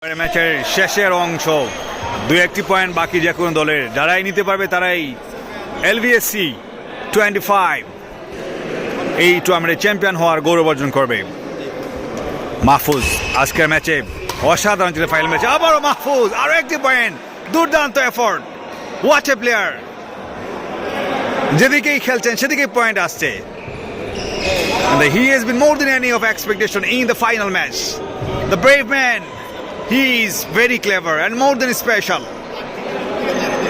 ম্যাচের শেষের অংশ, দু একটি পয়েন্ট বাকি যে কোনো দলের, যারাই নিতে পারবে তারাই LVSC 25 এই টুর্নামেন্টের চ্যাম্পিয়ন হওয়ার গৌরব অর্জন করবে। মাহফুজ আজকের ম্যাচে অসাধারণ ছিল। ফাইনাল ম্যাচে আবারও মাহফুজ আরো একটি পয়েন্ট, দুর্দান্ত এফোর্ট, ওয়াচ এ প্লেয়ার। যেদিকেই খেলছেন সেদিকেই পয়েন্ট আসছে। He has been more than any of expectation in the final match. The brave man, he is very clever and more than special.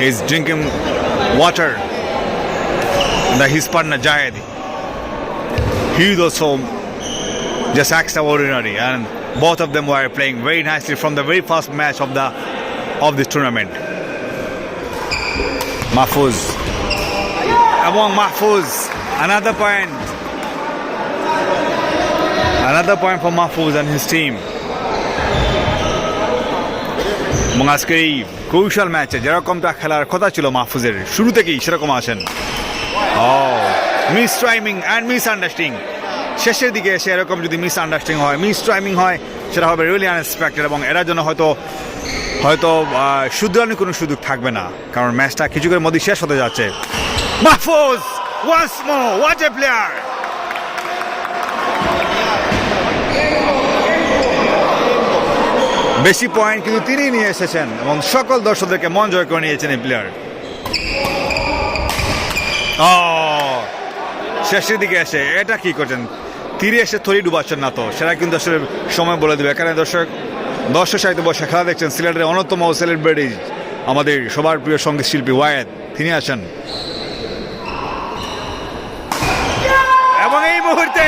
He's drinking water. His partner Jayed, he is also just extraordinary, and both of them were playing very nicely from the very first match of this tournament. Mahfouz, among Mahfouz, another point for Mahfouz and his team. এবং আজকে এই কৌশল ম্যাচে যেরকমটা খেলার কথা ছিল মাহফুজের, শুরু থেকেই সেরকম আসেন। Miss timing and miss understanding, শেষের দিকে এসে এরকম যদি মিস আন্ডারস্ট্যান্ডিং হয়, মিস টাইমিং হয়, সেটা হবে রিয়েলি আনএক্সপেক্টেড, এবং এরার জন্য হয়তো শুধরানোর কোনো সুযোগ থাকবে না, কারণ ম্যাচটা কিছুক্ষণের মধ্যে শেষ হতে যাচ্ছে। Mahfuz once more, what a player! বেশি পয়েন্ট কিন্তু তিনি নিয়ে এসেছেন এবং সকল দর্শকদেরকে মন জয় করে নিয়েছেন এই প্লেয়ার। শেষের দিকে এসে এটা কি করছেন, তীরে এসে থরি ডুবাচ্ছেন না তো, সেটা কিন্তু আসলে সময় বলে দেবে। এখানে দর্শক সাহিত্য বসে খেলা দেখছেন। সিলেটের অন্যতম সেলিব্রিটি, আমাদের সবার প্রিয় সঙ্গীত শিল্পী ওয়ায়েদ, তিনি আছেন। এবং এই মুহূর্তে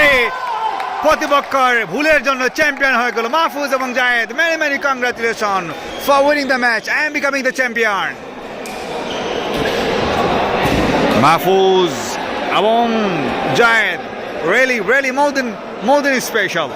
প্রতিপক্ষের ভুলের জন্য চ্যাম্পিয়ন হয়ে গেল মাহফুজ এবং Zayed. Many many congratulation for winning the match and becoming the champion. Mahfuz এবং Zayed really more than special.